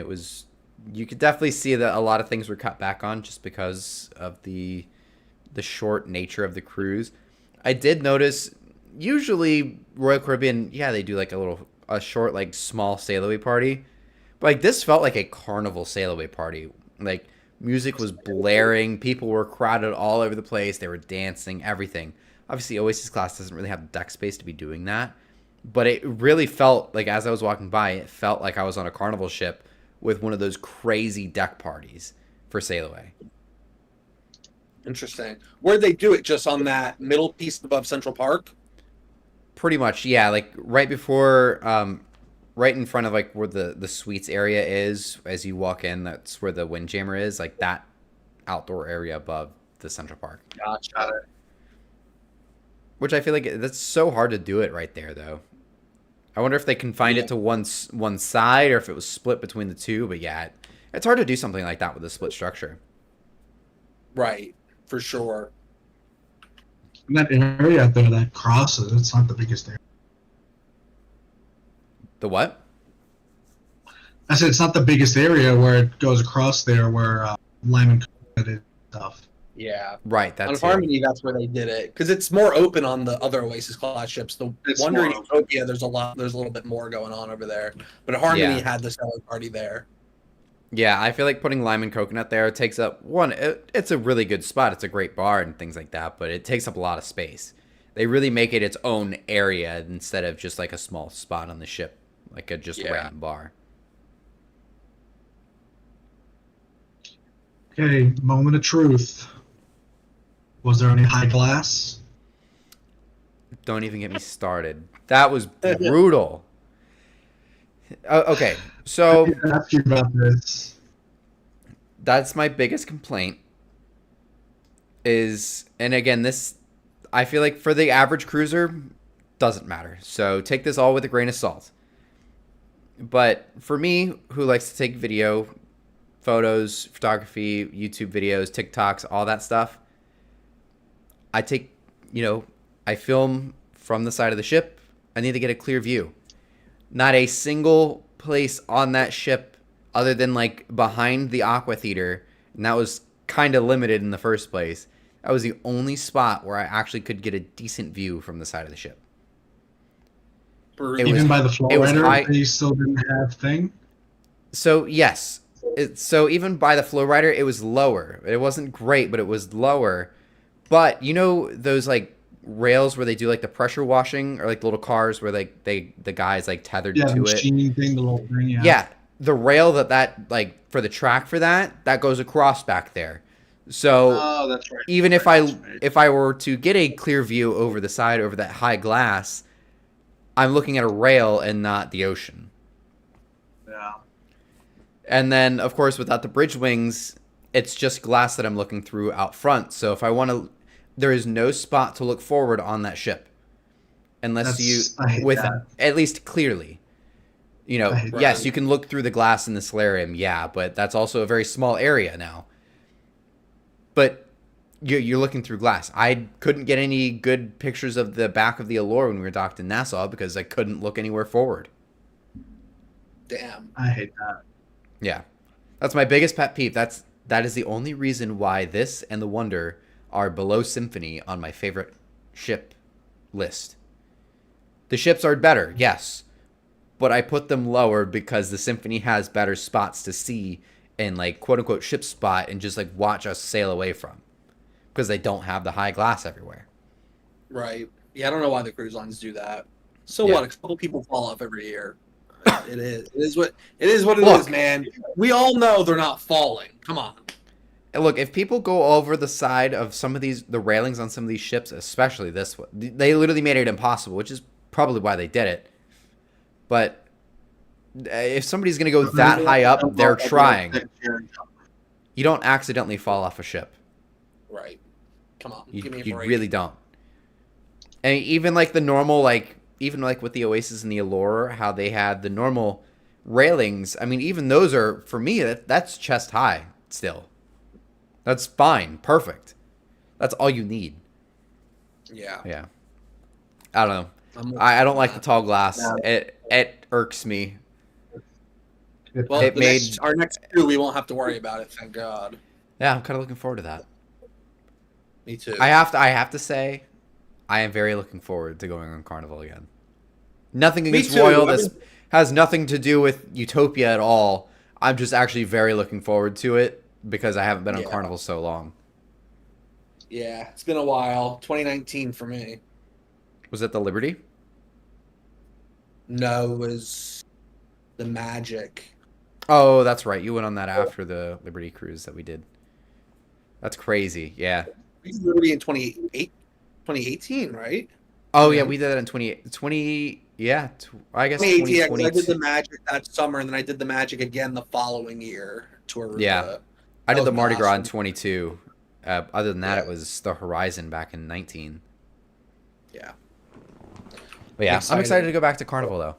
you could definitely see that a lot of things were cut back on just because of the short nature of the cruise. I did notice usually Royal Caribbean, they do like a short like small sail away party. But like this felt like a carnival sail away party. Like music was blaring, people were crowded all over the place, they were dancing, everything. Obviously Oasis class doesn't really have the deck space to be doing that. But it really felt like as I was walking by, it felt like I was on a carnival ship with one of those crazy deck parties for sail away.
Interesting. Where'd they do it? Just on that middle piece above Central Park?
Pretty much, yeah. Like right before, right in front of like where the suites area is. As you walk in, that's where the Windjammer is. Like that outdoor area above the Central Park.
Gotcha.
Which I feel like that's so hard to do it right there, though. I wonder if they confined it to one side or if it was split between the two. But yeah, it's hard to do something like that with a split structure.
Right, for sure.
In that area out there that crosses, it's not the biggest area.
The what?
I said it's not the biggest area where it goes across there where Lime and Coconut stuff.
Yeah.
Right, that's
on Harmony, that's where they did it. Because it's more open on the other Oasis class ships. The Wonder and Utopia, there's a little bit more going on over there. But Harmony had the selling party there.
Yeah, I feel like putting Lime and Coconut there takes up it's a really good spot. It's a great bar and things like that, but it takes up a lot of space. They really make it its own area instead of just like a small spot on the ship, like a random bar.
Okay, moment of truth. Was there any high glass?
Don't even get me started. That was brutal. Okay, so
I didn't ask you about this.
That's my biggest complaint. And again, this I feel like for the average cruiser doesn't matter. So take this all with a grain of salt. But for me, who likes to take video, photos, photography, YouTube videos, TikToks, all that stuff, I film from the side of the ship. I need to get a clear view. Not a single place on that ship other than like behind the Aqua Theater, and that was kind of limited in the first place. That was the only spot where I actually could get a decent view from the side of the ship.
Even by the flow rider, they still didn't have thing?
So, yes. So even by the flow rider, it was lower. It wasn't great, but it was lower. But you know those like rails where they do like the pressure washing, or like the little cars where like the guy's like tethered to
the machine thing, the little thing,
yeah. The rail that like for the track for that goes across back there. So
that's right.
Even if I were to get a clear view over the side over that high glass, I'm looking at a rail and not the ocean.
Yeah.
And then of course without the bridge wings, it's just glass that I'm looking through out front. So if I want to, there is no spot to look forward on that ship unless at least clearly. Yes, you can look through the glass in the solarium, but that's also a very small area now. But you're looking through glass. I couldn't get any good pictures of the back of the Allure when we were docked in Nassau because I couldn't look anywhere forward.
Damn.
I hate that.
Yeah. That's my biggest pet peeve. That's That is the only reason why this and the Wonder are below Symphony on my favorite ship list. The ships are better, yes, but I put them lower because the Symphony has better spots to see and like quote unquote ship spot and just like watch us sail away from, because they don't have the high glass everywhere.
Right. Yeah, I don't know why the cruise lines do that. So
Yeah.
what? A couple people fall off every year. It is. It is what it is. What it
Look.
is, man. We all know they're not falling. Come on.
And look, if people go over the side of some of the railings on some of these ships, especially this one, they literally made it impossible, which is probably why they did it. But if somebody's going to go that high up, they're trying. You don't accidentally fall off a ship.
Right. Come on.
You,
Give me a
you
break.
really don't. And even like the normal, like, even like with the Oasis and the Allure, how they had the normal railings. I mean, even those are, for me, that's chest high still. That's fine. Perfect. That's all you need.
Yeah.
Yeah. I don't know. I don't like the tall glass.
Yeah.
It irks me.
Well,
It made-
our next two, we won't have to worry about it. Thank God.
Yeah, I'm kind of looking forward to that.
Me too.
I have to say, I am very looking forward to going on Carnival again. Nothing against
too.
Royal.
I
This has nothing to do with Utopia at all. I'm just actually very looking forward to it because I haven't been on
Yeah.
Carnival so long.
Yeah, it's been a while. 2019 for me.
Was it the Liberty?
No, it was the Magic.
Oh, that's right. You went on that after the Liberty cruise that we did. That's crazy. Yeah.
We did Liberty in 2018, right?
Oh, yeah.
Yeah.
We did that in 20, yeah. I guess
2018, yeah, 'cause I
2022.
did the Magic that summer, and then I did the Magic again the following year. To Aruba.
Yeah. I did
That
the
was
Mardi Gras in
awesome.
22. Other than that,
Yeah.
it was the Horizon back in 19.
Yeah.
But yeah, I'm
Excited.
excited to go back to Carnival though.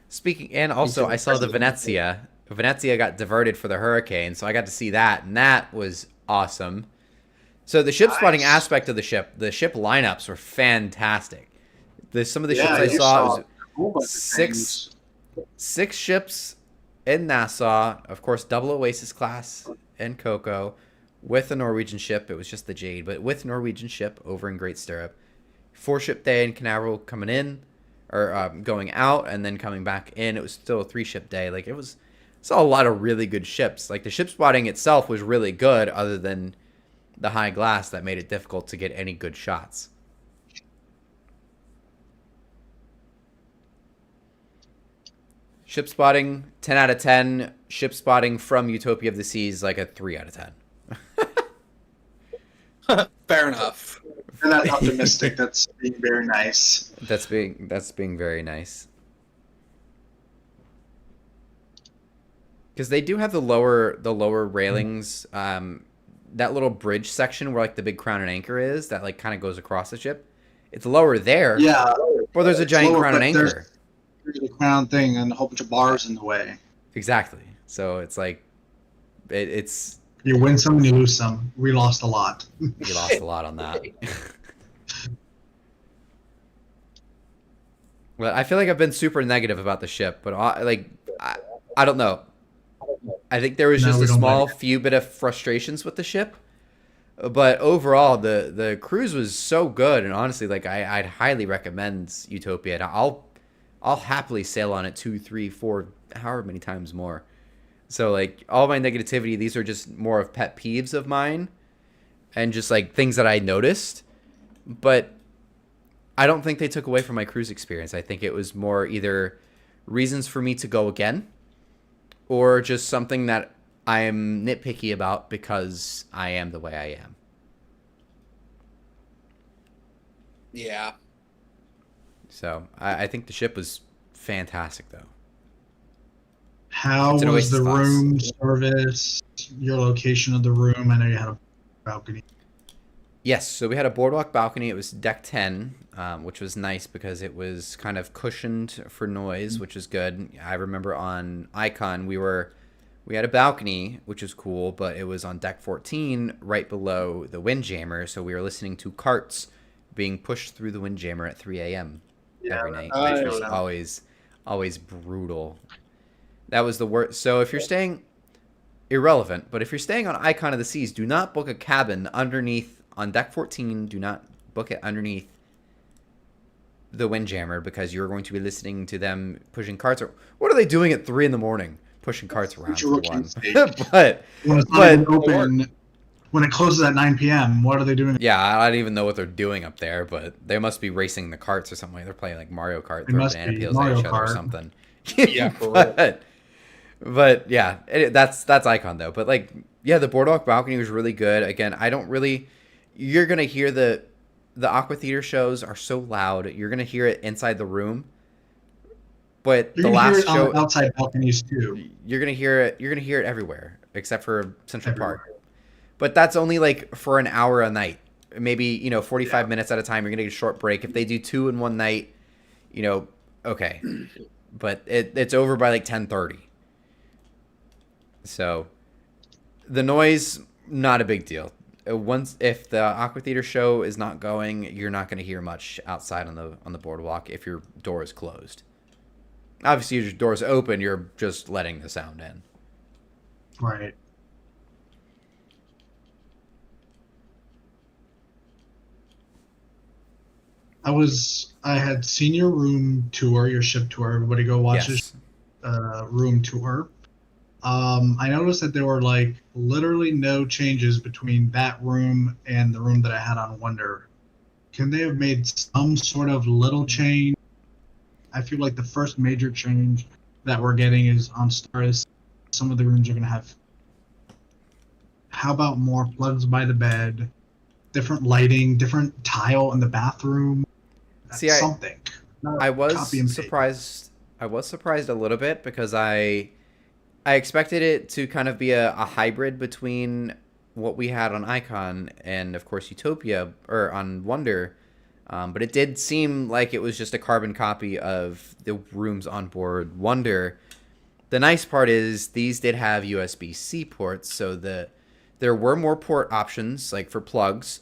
Speaking, and also
too.
I saw the Venezia. Venezia got diverted for the hurricane, so I got to see that, and that was awesome. So the ship spotting
Nice.
aspect of the ship lineups were fantastic. Some of the ships
Yeah,
I
you
saw,
saw
it
a whole bunch of
six-
things.
6 ships in Nassau, of course, double Oasis class and Coco, with a Norwegian ship. It was just the Jade, but with Norwegian ship over in Great Stirrup. 4-ship day in Canaveral coming in, or going out, and then coming back in. It was still a 3-ship day. Like saw a lot of really good ships. Like the ship spotting itself was really good, other than the high glass that made it difficult to get any good shots. Ship spotting, 10 out of 10. Ship spotting from Utopia of the Seas, like a 3 out of 10.
Fair enough.
You're not optimistic. That's being very nice.
That's being very nice. Because they do have the lower railings, that little bridge section where like the big crown and anchor is, that like kind of goes across the ship. It's lower there.
Yeah.
Or there's a
It's
giant
lower,
crown and
but there's-
anchor.
There's the crown thing and a whole bunch of bars in the way.
Exactly. So it's like it's
You win some and you lose some. We lost a lot.
you lost a lot on that. Well, I feel like I've been super negative about the ship, but I don't know. I think there was
No,
just
we
a
don't
small
like it.
few bit of frustrations with the ship, but overall the cruise was so good, and honestly, like I'd highly recommend Utopia. And I'll happily sail on it 2, 3, 4, however many times more. So like all my negativity, these are just more of pet peeves of mine, and just like things that I noticed, but I don't think they took away from my cruise experience. I think it was more either reasons for me to go again, or just something that I am nitpicky about because I am the way I am.
Yeah.
So I think the ship was fantastic, though.
How
It's an
was
Oasis
the
class.
room service? Your location of the room? I know you had a balcony.
Yes, so we had a boardwalk balcony. It was deck 10, which was nice because it was kind of cushioned for noise, which is good. I remember on Icon we had a balcony, which is cool, but it was on deck 14 right below the windjammer, so we were listening to carts being pushed through the windjammer at 3 a.m. every night, which was always brutal. That was the worst. So if you're staying irrelevant. But if you're staying on Icon of the Seas, do not book a cabin underneath on deck 14. Do not book it underneath the Windjammer because you're going to be listening to them pushing carts. What are they doing at 3 a.m. pushing carts around? For one. but
when it's not even open, when it closes at 9 p.m., what are they doing?
Yeah, I don't even know what they're doing up there, but they must be racing the carts or something. They're playing like Mario Kart, throwing banana peels at each other or something.
Yeah,
but yeah, that's Icon though. But like, yeah, the boardwalk balcony was really good. Again, I don't really. You're gonna hear the Aqua Theater shows are so loud. You're gonna hear it inside the room. But
You're
the
gonna hear
last
it
show,
on outside balconies too.
you're gonna hear it. You're gonna hear it everywhere except for Central Park. But that's only like for an hour a night. Maybe 45 minutes at a time. You're gonna get a short break. If they do 2 in one night, okay. But it's over by like 10:30. So the noise, not a big deal. If the Aqua Theater show is not going, you're not going to hear much outside on the boardwalk if your door is closed. Obviously, if your door is open, you're just letting the sound in.
Right. I had seen your room tour, your ship tour. Everybody go watch
Yes.
this room tour. I noticed that there were like literally no changes between that room and the room that I had on Wonder. Can they have made some sort of little change? I feel like the first major change that we're getting is on Stardust. Some of the rooms are going to have. How about more plugs by the bed, different lighting, different tile in the bathroom?
See,
something.
I was surprised. I was surprised a little bit because I expected it to kind of be a hybrid between what we had on Icon and, of course, Utopia, or on Wonder. But it did seem like it was just a carbon copy of the rooms on board Wonder. The nice part is these did have USB-C ports, so there were more port options, like for plugs,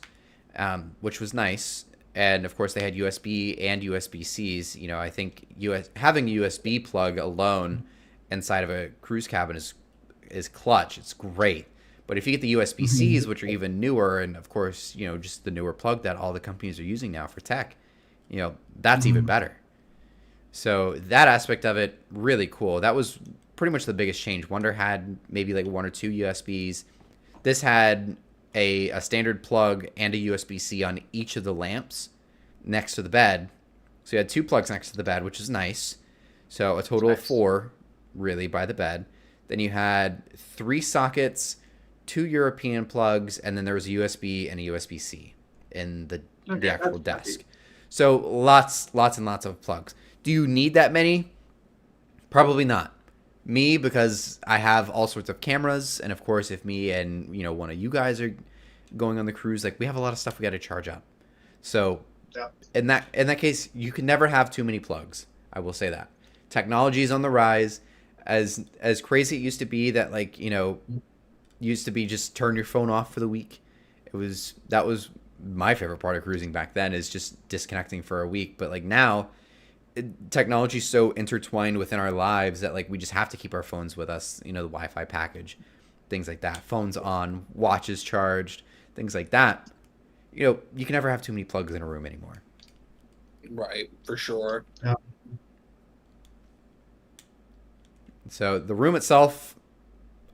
which was nice. And, of course, they had USB and USB-Cs. I think having a USB plug alone inside of a cruise cabin is clutch. It's great. But if you get the USB-Cs, which are even newer, and of course, just the newer plug that all the companies are using now for tech, that's even better. So that aspect of it, really cool. That was pretty much the biggest change. Wonder had maybe like 1 or 2 USBs. This had a standard plug and a USB-C on each of the lamps next to the bed. So you had 2 plugs next to the bed, which is nice. So a total of 4, really, by the bed. Then you had 3 sockets, 2 European plugs, and then there was a USB and a USB-C in the actual desk. So lots and lots of plugs. Do you need that many? Probably not. Me, because I have all sorts of cameras, and of course, if me and one of you guys are going on the cruise, like we have a lot of stuff we got to charge up. So in that case, you can never have too many plugs. I will say that. Technology is on the rise. As crazy it used to be that used to be just turn your phone off for the week. That was my favorite part of cruising back then, is just disconnecting for a week. But like now, technology is so intertwined within our lives that like we just have to keep our phones with us. The Wi-Fi package, things like that. Phones on, watches charged, things like that. You can never have too many plugs in a room anymore.
Right, for sure.
Yeah.
So the room itself,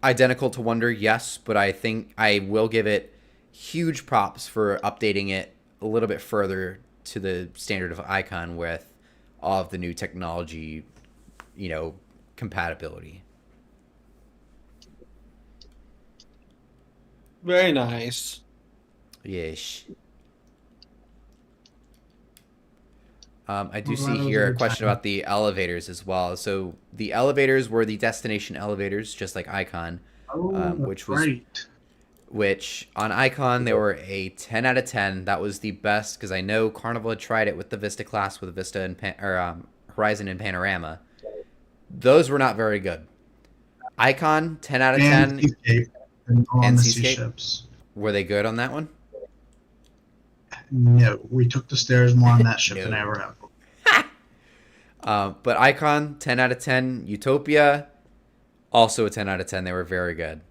identical to Wonder, yes, but I think I will give it huge props for updating it a little bit further to the standard of Icon with all of the new technology, compatibility.
Very nice.
Yes. I do see here a question about the elevators as well. So the elevators were the destination elevators, just like Icon, which on Icon they were a 10 out of 10. That was the best because I know Carnival had tried it with the Vista class with Vista and Horizon and Panorama. Those were not very good. Icon 10 out of 10.
And Seascape ships.
Were they good on that one?
No, we took the stairs more on that ship than I ever have.
But Icon, 10 out of 10. Utopia, also a 10 out of 10. They were very good.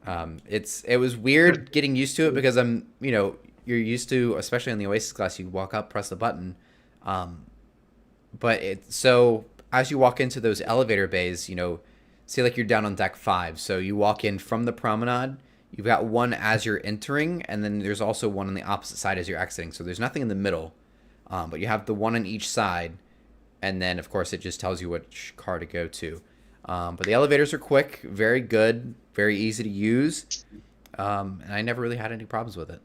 It was weird getting used to it because you're used to, especially in the Oasis class, you walk up, press the button. So as you walk into those elevator bays, say like you're down on deck 5. So you walk in from the promenade. You've got one as you're entering, and then there's also one on the opposite side as you're exiting. So there's nothing in the middle, but you have the one on each side, and then of course it just tells you which car to go to. But the elevators are quick, very good, very easy to use, and I never really had any problems with it.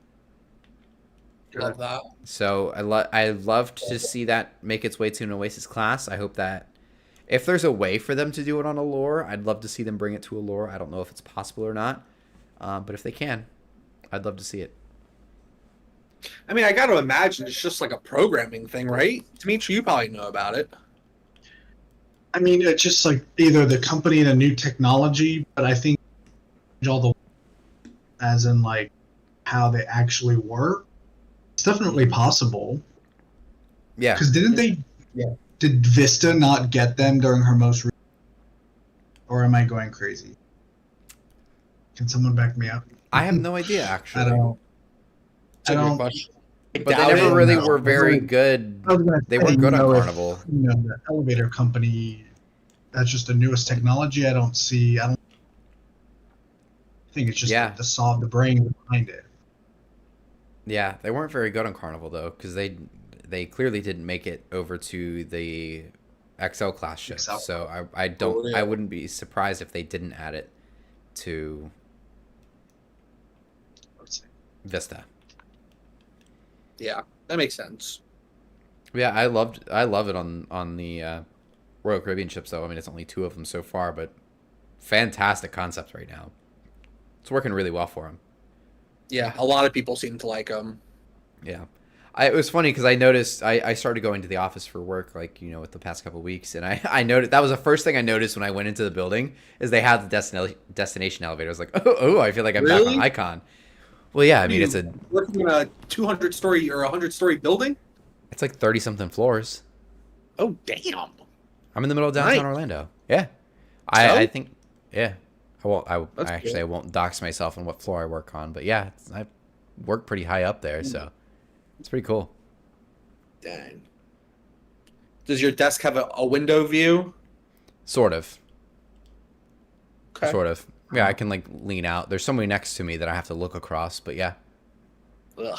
Love that.
So I love to see that make its way to an Oasis class. I hope that if there's a way for them to do it on Allure, I'd love to see them bring it to Allure. I don't know if it's possible or not. But if they can, I'd love to see it.
I mean, I got to imagine it's just like a programming thing, right? Dimitri, you probably know about it.
I mean, it's just like either the company and a new technology, but I think all the as in like how they actually work. It's definitely possible.
Yeah.
Because didn't they? Yeah. Did Vista not get them during her most? Or am I going crazy? Can someone back me up?
I have no idea, actually.
I don't.
But they never really were very good. They weren't good on Carnival.
The elevator company, that's just the newest technology. I don't think it's just the solve the brain behind it.
Yeah, they weren't very good on Carnival though, because they clearly didn't make it over to the XL class ships. So I wouldn't be surprised if they didn't add it to Vista.
Yeah, that makes sense.
Yeah, I love it on the Royal Caribbean ships though. I mean, it's only 2 of them so far, but fantastic concept right now. It's working really well for them.
Yeah, a lot of people seem to like them.
Yeah. It was funny because I noticed I started going to the office for work with the past couple of weeks, and I noticed that was the first thing I noticed when I went into the building is they had the destination elevator. I was like, oh, I feel like I'm back on Icon. Well, yeah, I mean it's
working in a 200-story or 100-story building.
It's like 30-something floors.
Oh damn!
I'm in the middle of downtown Orlando. Yeah, I think I won't dox myself on what floor I work on, but yeah, I work pretty high up there, so. It's pretty cool.
Dang. Does your desk have a window view?
Sort of.
Okay.
Sort of. Yeah, I can lean out. There's somebody next to me that I have to look across, but yeah.
Ugh.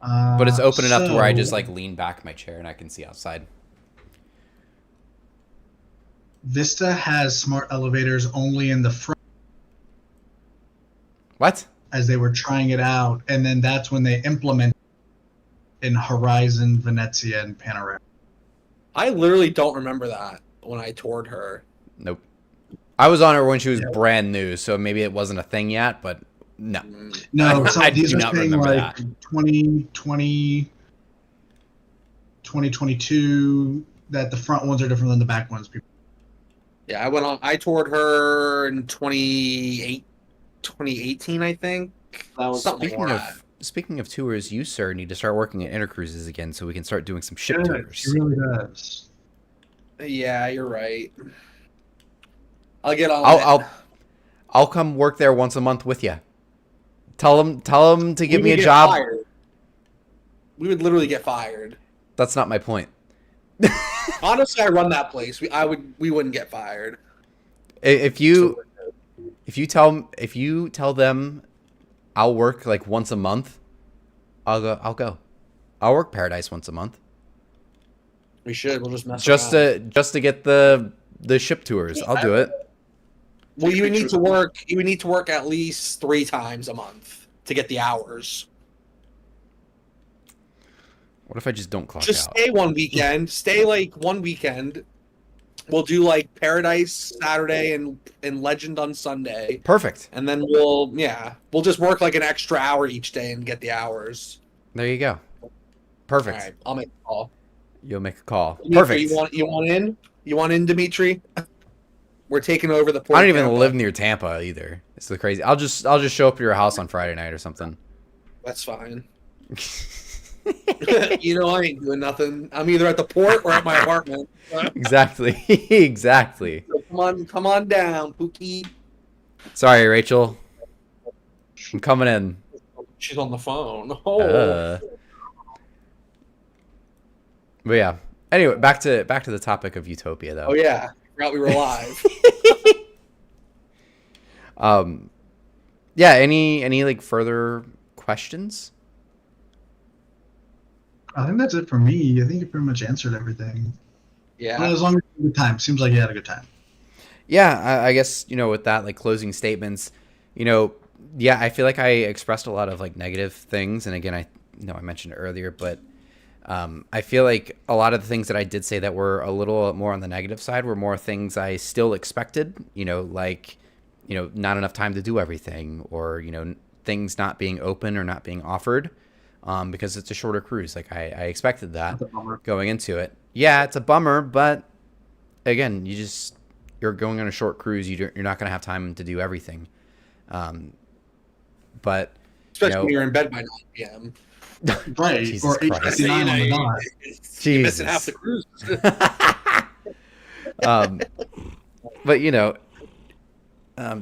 But it's open enough to where I just lean back in my chair and I can see outside.
Vista has smart elevators only in the front.
What?
As they were trying it out, and then that's when they implemented in Horizon, Venezia, and Panorama.
I literally don't remember that when I toured her.
Nope. I was on her when she was brand new, so maybe it wasn't a thing yet, but no.
No,
I
these
do
are
not
saying
remember that.
2020, 2022, that the front ones are different than the back ones.
Yeah, I toured her in 2018, I think. That was
Speaking of tours, you, sir, need to start working at Intercruises again so we can start doing some ship tours.
She really does.
Yeah, you're right. I'll get on
I'll come work there once a month with you. Tell them to give me a job.
Fired. We would literally get fired.
That's not my point.
Honestly, I run that place. We wouldn't get fired.
If you tell them I'll work once a month, I'll go. I'll work Paradise once a month.
We should. We'll just mess
around. Just to get the ship tours. I'll do it.
Well, you would need to work. You would need to work at least 3 times a month to get the hours.
What if I just don't clock out?
Just stay one weekend. Stay 1 weekend. We'll do Paradise Saturday and Legend on Sunday.
Perfect.
And then we'll just work an extra hour each day and get the hours.
There you go. Perfect.
All right, I'll make a call.
You'll make a call.
Dimitri,
Perfect.
You want in? You want in, Dimitri? We're taking over the port.
I don't even live near Tampa either. It's so crazy. I'll just show up at your house on Friday night or something.
That's fine. I ain't doing nothing. I'm either at the port or at my apartment.
Exactly.
So come on down, Pookie.
Sorry, Rachel. I'm coming in.
She's on the phone. Oh.
But yeah. Anyway, back to the topic of Utopia, though.
Oh yeah, I forgot we were live.
Yeah. Any like further questions?
I think that's it for me. I think you pretty much answered everything.
Yeah.
Well, as long as you had a good time. Seems like you had a good time.
Yeah, I guess, with that, like, closing statements, yeah, I feel like I expressed a lot of, like, negative things. And again, I mentioned it earlier, but I feel like a lot of the things that I did say that were a little more on the negative side were more things I still expected, like, not enough time to do everything, or, things not being open or not being offered, because it's a shorter cruise. Like, I expected that going into it. Yeah, it's a bummer, but again, you're going on a short cruise. You're not going to have time to do everything. But
especially when you're in bed by 9 p.m.
Right,
Jesus
or
Christ.
8:59 on the dot.
You're missing half the cruise.
But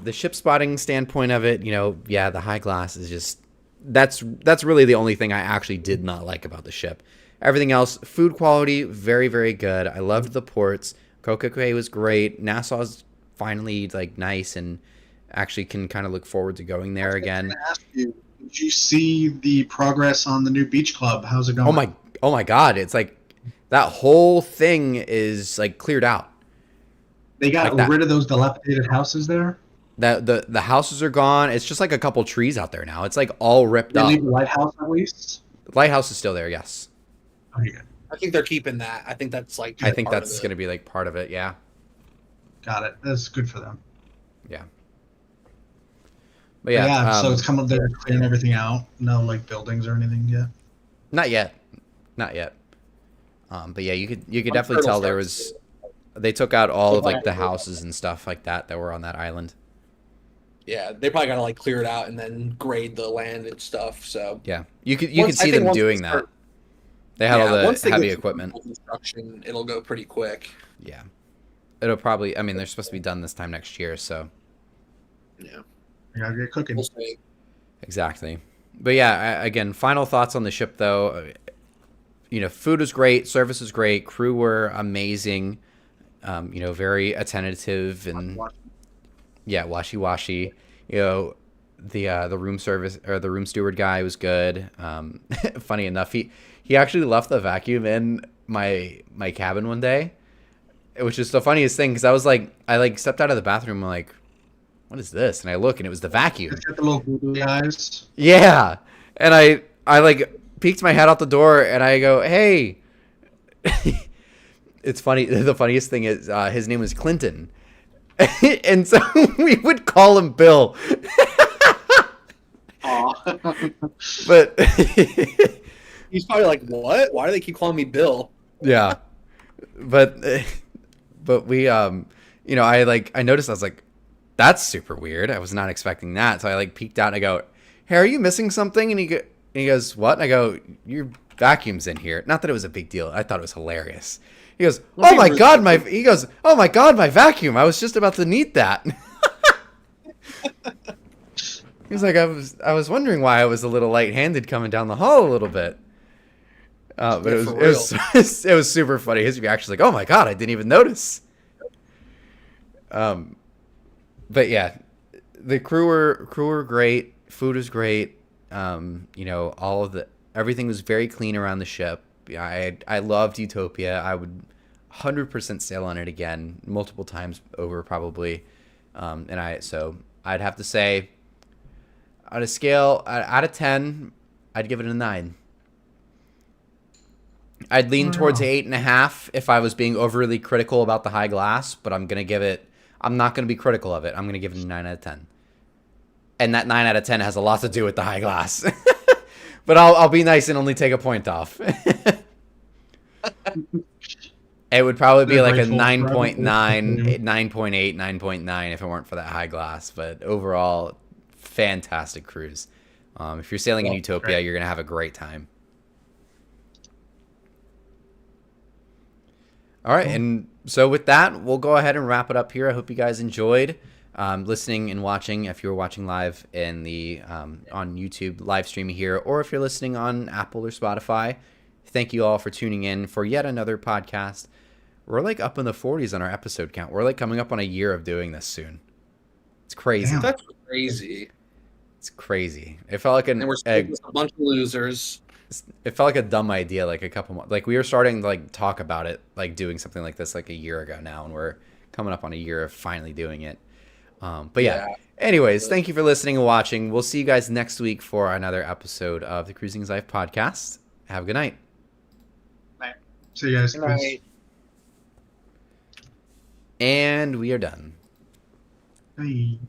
the ship spotting standpoint of it, yeah, the high glass is just that's really the only thing I actually did not like about the ship. Everything else, food quality, very, very good. I loved the ports. Kokokei was great. Nassau's finally like nice, and actually can kind of look forward to going there again.
I was gonna ask you, did you see the progress on the new beach club? How's it going?
Oh my God! It's like that whole thing is like cleared out.
They got rid of those dilapidated houses there.
The houses are gone. It's just like a couple trees out there now. It's like all ripped up.
They leave the lighthouse at least.
The lighthouse is still there. Yes.
Okay.
I think they're keeping that. I think that's like.
I think that's going to be like part of it. Yeah.
Got it. That's good for them.
Yeah. But yeah.
So it's come up there clearing everything out. No like buildings or anything yet.
Not yet. But yeah, you could definitely tell there was. They took out all of like the houses and stuff like that were on that island.
Yeah, they probably gotta like clear it out and then grade the land and stuff. So
yeah, you could see them doing that. They had all the heavy equipment.
Construction, it'll go pretty quick.
Yeah, it'll probably. I mean, they're supposed to be done this time next year, so.
Yeah,
you gotta get cooking.
Exactly, but yeah, again, final thoughts on the ship though. Food was great, service was great, crew were amazing. Very attentive and yeah, washy. The room service or the room steward guy was good. Funny enough, he actually left the vacuum in my cabin one day, which is the funniest thing because I stepped out of the bathroom. I'm like, what is this? And I look and it was the vacuum.
It's got the little googly eyes.
Yeah, and I like peeked my head out the door and I go, hey. It's funny. The funniest thing is his name was Clinton, and so we would call him Bill. But
he's probably like, "What? Why do they keep calling me Bill?"
Yeah, but we I noticed. I was like, that's super weird. I was not expecting that. So I like peeked out and I go, "Hey, are you missing something?" And he goes, "What?" And I go, "Your vacuum's in here." Not that it was a big deal. I thought it was hilarious. He goes, "Oh my God, my vacuum. I was just about to need that." He's like, I was wondering why I was a little light-handed coming down the hall a little bit. But it was super funny. His reaction was like, "Oh my God, I didn't even notice." But yeah, the crew were great. Food was great. Everything was very clean around the ship. I loved Utopia. I would 100% sail on it again, multiple times over probably. So I'd have to say, on a scale out of 10, I'd give it a 9. I'd lean towards 8.5 if I was being overly critical about the high glass, but I'm not going to be critical of it. I'm going to give it a 9 out of 10. And that 9 out of 10 has a lot to do with the high glass. But I'll be nice and only take a point off. It would probably be like a 9.9, 9.8, 9.9 if it weren't for that high glass. But overall, fantastic cruise. If you're sailing in Utopia, you're going to have a great time. All right, and so with that, we'll go ahead and wrap it up here. I hope you guys enjoyed. listening and watching. If you're watching live in the on YouTube live streaming here, or if you're listening on Apple or Spotify, thank you all for tuning in for yet another podcast. We're like up in the 40s on our episode count. We're like coming up on a year of doing this soon. It's crazy.
Damn.
That's crazy.
It's crazy. It felt like
And we're still just a bunch of losers.
it felt like a dumb idea like a couple months. Like we were starting to like talk about it, like doing something like this like a year ago now, and we're coming up on a year of finally doing it. But yeah. Anyways, thank you for listening and watching. We'll see you guys next week for another episode of the Cruising is Life podcast. Have a good night.
See you guys.
Good night.
And we are done.
Bye.